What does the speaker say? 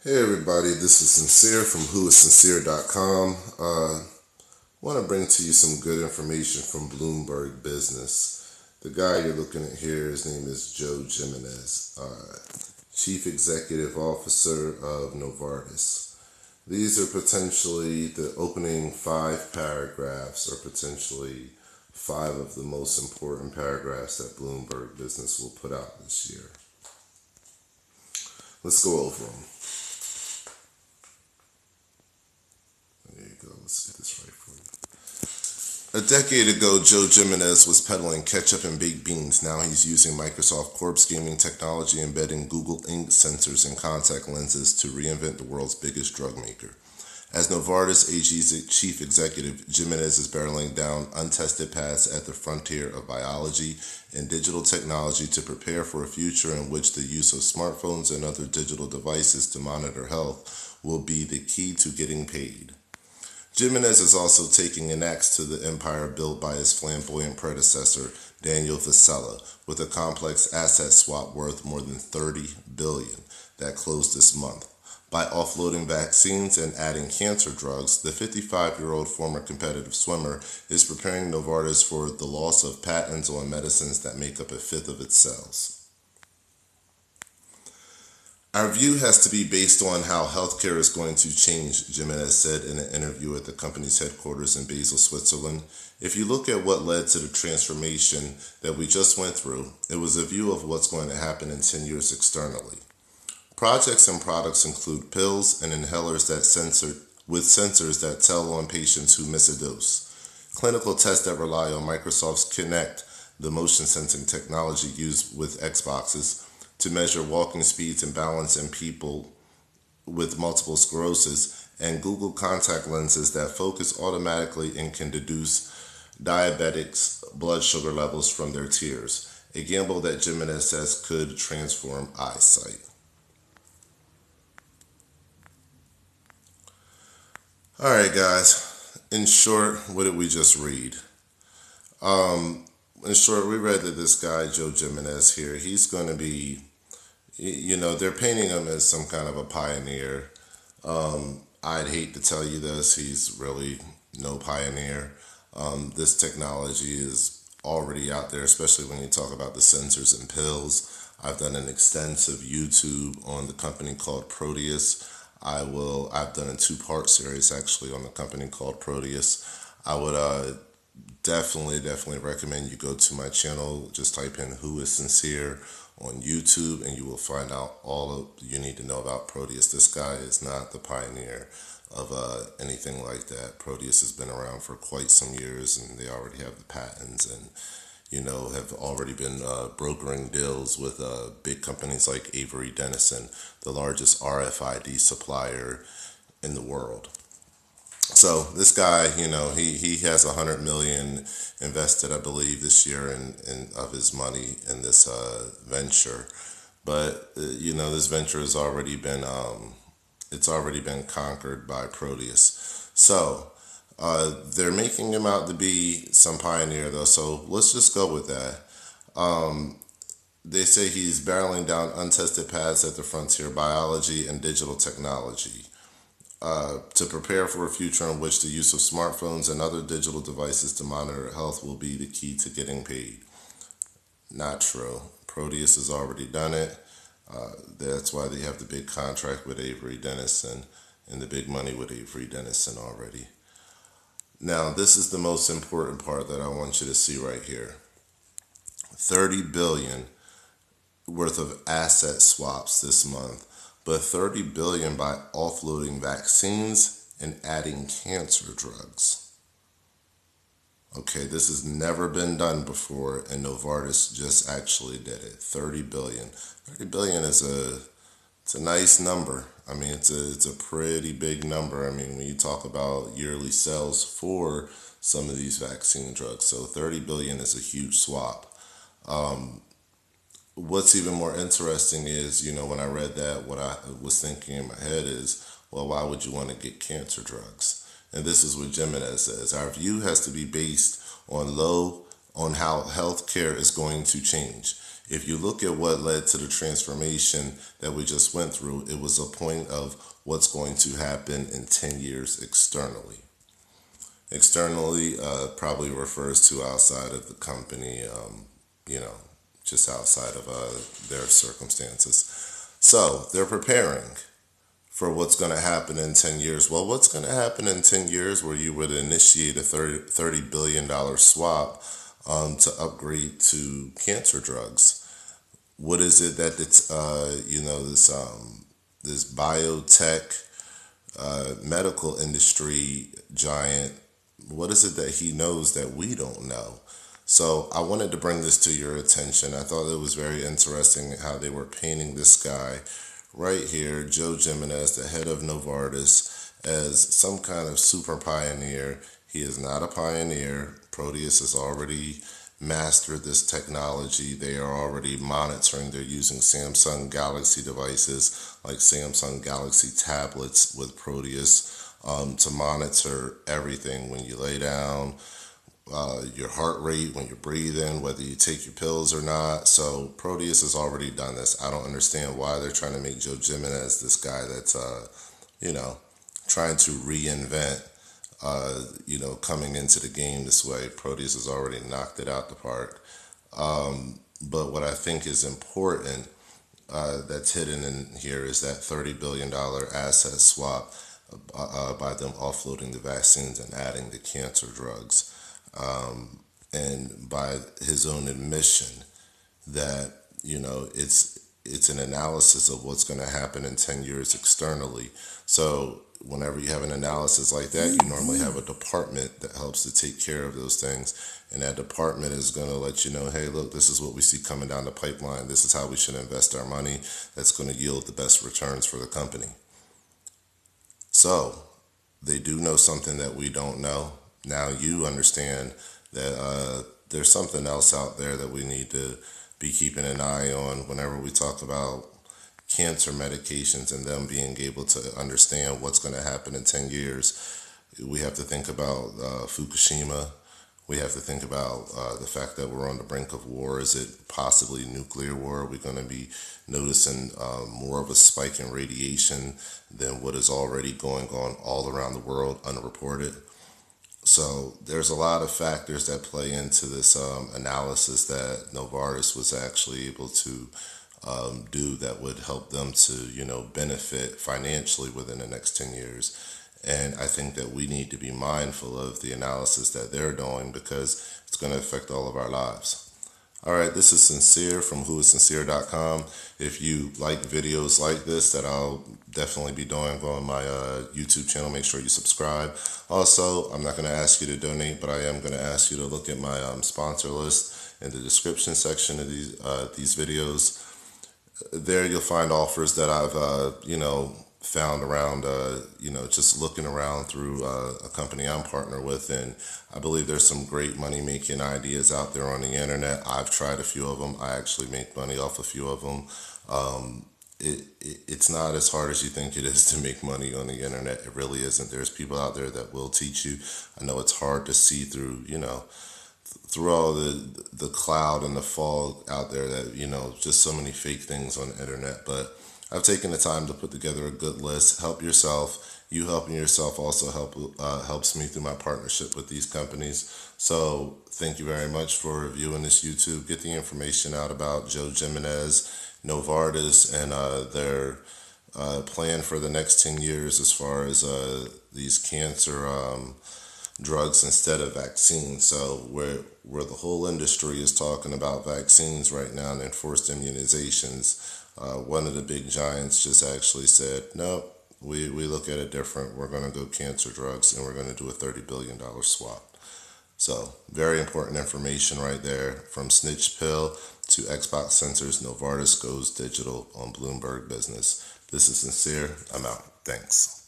Hey everybody, this is Sincere from whoissincere.com. Want to bring to you some good information from Bloomberg Business. The guy you're looking at here, his name is Joe Jimenez, Chief Executive Officer of Novartis. These are potentially the opening 5 paragraphs, or potentially 5 of the most important paragraphs that Bloomberg Business will put out this year. Let's go over them. There you go. Let's get this right for you. A decade ago, Joe Jimenez was peddling ketchup and baked beans. Now he's using Microsoft Corp's gaming technology, embedding Google Ink sensors in contact lenses to reinvent the world's biggest drug maker. As Novartis AG's chief executive, Jimenez is barreling down untested paths at the frontier of biology and digital technology to prepare for a future in which the use of smartphones and other digital devices to monitor health will be the key to getting paid. Jimenez is also taking an axe to the empire built by his flamboyant predecessor, Daniel Vasella, with a complex asset swap worth more than $30 billion that closed this month. By offloading vaccines and adding cancer drugs, the 55-year-old former competitive swimmer is preparing Novartis for the loss of patents on medicines that make up a fifth of its sales. Our view has to be based on how healthcare is going to change, Jimenez said in an interview at the company's headquarters in Basel, Switzerland. If you look at what led to the transformation that we just went through, it was a view of what's going to happen in 10 years externally. Projects and products include pills and inhalers with sensors that tell on patients who miss a dose. Clinical tests that rely on Microsoft's Kinect, the motion sensing technology used with Xboxes, to measure walking speeds and balance in people with multiple sclerosis, and Google contact lenses that focus automatically and can deduce diabetics' blood sugar levels from their tears, a gamble that Jimenez says could transform eyesight. Alright guys, in short, what did we just read? In short, we read that this guy, Joe Jimenez here, he's going to be, they're painting him as some kind of a pioneer. I'd hate to tell you this, he's really no pioneer. This technology is already out there, especially when you talk about the sensors and pills. I've done an extensive YouTube on the company called Proteus. I've done a 2-part series actually on the company called Proteus. I would definitely recommend you go to my channel. Just type in Who is Sincere on YouTube and you will find out all you need to know about Proteus. This guy is not the pioneer of anything like that. Proteus has been around for quite some years and they already have the patents and have already been brokering deals with big companies like Avery Dennison, the largest RFID supplier in the world. So this guy, he has $100 million invested, I believe, this year in of his money in this venture. But this venture has already been conquered by Proteus. So they're making him out to be some pioneer, though. So let's just go with that. They say he's barreling down untested paths at the frontier, biology and digital technology. To prepare for a future in which the use of smartphones and other digital devices to monitor health will be the key to getting paid. Not true. Proteus has already done it. That's why they have the big contract with Avery Dennison and the big money with Avery Dennison already. Now, this is the most important part that I want you to see right here. $30 billion worth of asset swaps this month, but $30 billion by offloading vaccines and adding cancer drugs. Okay, this has never been done before, and Novartis just actually did it. $30 billion. $30 billion is a nice number. I mean, it's a pretty big number. I mean, when you talk about yearly sales for some of these vaccine drugs, so $30 billion is a huge swap. What's even more interesting is, when I read that, what I was thinking in my head is, well, why would you want to get cancer drugs? And this is what Jimenez says. Our view has to be based on how healthcare is going to change. If you look at what led to the transformation that we just went through, it was a point of what's going to happen in 10 years externally. Externally probably refers to outside of the company, you know, just outside of their circumstances. So they're preparing for what's going to happen in 10 years. Well, what's going to happen in 10 years where you would initiate a $30 billion swap to upgrade to cancer drugs? What is it that it's, this biotech medical industry giant, what is it that he knows that we don't know? So I wanted to bring this to your attention. I thought it was very interesting how they were painting this guy right here, Joe Jimenez, the head of Novartis, as some kind of super pioneer. He is not a pioneer. Proteus has already mastered this technology. They are already monitoring. They're using Samsung Galaxy devices like Samsung Galaxy tablets with Proteus to monitor everything when you lay down, your heart rate, when you're breathing, whether you take your pills or not. So Proteus has already done this. I don't understand why they're trying to make Joe Jimenez this guy that's, trying to reinvent, coming into the game this way. Proteus has already knocked it out the park. But what I think is important that's hidden in here is that $30 billion asset swap by them offloading the vaccines and adding the cancer drugs. And by his own admission that, it's an analysis of what's going to happen in 10 years externally. So whenever you have an analysis like that, you normally have a department that helps to take care of those things. And that department is going to let you know, hey, look, this is what we see coming down the pipeline. This is how we should invest our money. That's going to yield the best returns for the company. So they do know something that we don't know. Now you understand that there's something else out there that we need to be keeping an eye on whenever we talk about cancer medications and them being able to understand what's going to happen in 10 years. We have to think about Fukushima. We have to think about the fact that we're on the brink of war. Is it possibly nuclear war? Are we going to be noticing more of a spike in radiation than what is already going on all around the world unreported? So there's a lot of factors that play into this analysis that Novartis was actually able to do that would help them to, benefit financially within the next 10 years. And I think that we need to be mindful of the analysis that they're doing because it's going to affect all of our lives. All right, this is Sincere from whoissincere.com. If you like videos like this that I'll definitely be doing on my YouTube channel, make sure you subscribe. Also, I'm not going to ask you to donate, but I am going to ask you to look at my sponsor list in the description section of these videos. There you'll find offers that I've, found around, just looking around through a company I'm partnered with. And I believe there's some great money-making ideas out there on the internet. I've tried a few of them. I actually make money off a few of them. It's not as hard as you think it is to make money on the internet. It really isn't. There's people out there that will teach you. I know it's hard to see through, through all the cloud and the fog out there that, just so many fake things on the internet. But I've taken the time to put together a good list. Help yourself. You helping yourself also helps me through my partnership with these companies. So thank you very much for viewing this YouTube. Get the information out about Joe Jimenez, Novartis, and their plan for the next 10 years as far as these cancer drugs instead of vaccines. So where the whole industry is talking about vaccines right now and enforced immunizations, one of the big giants just actually said, no, we look at it different. We're going to go cancer drugs and we're going to do a $30 billion swap. So very important information right there. From Snitch Pill to Xbox sensors, Novartis goes digital on Bloomberg Business. This is Sincere. I'm out. Thanks.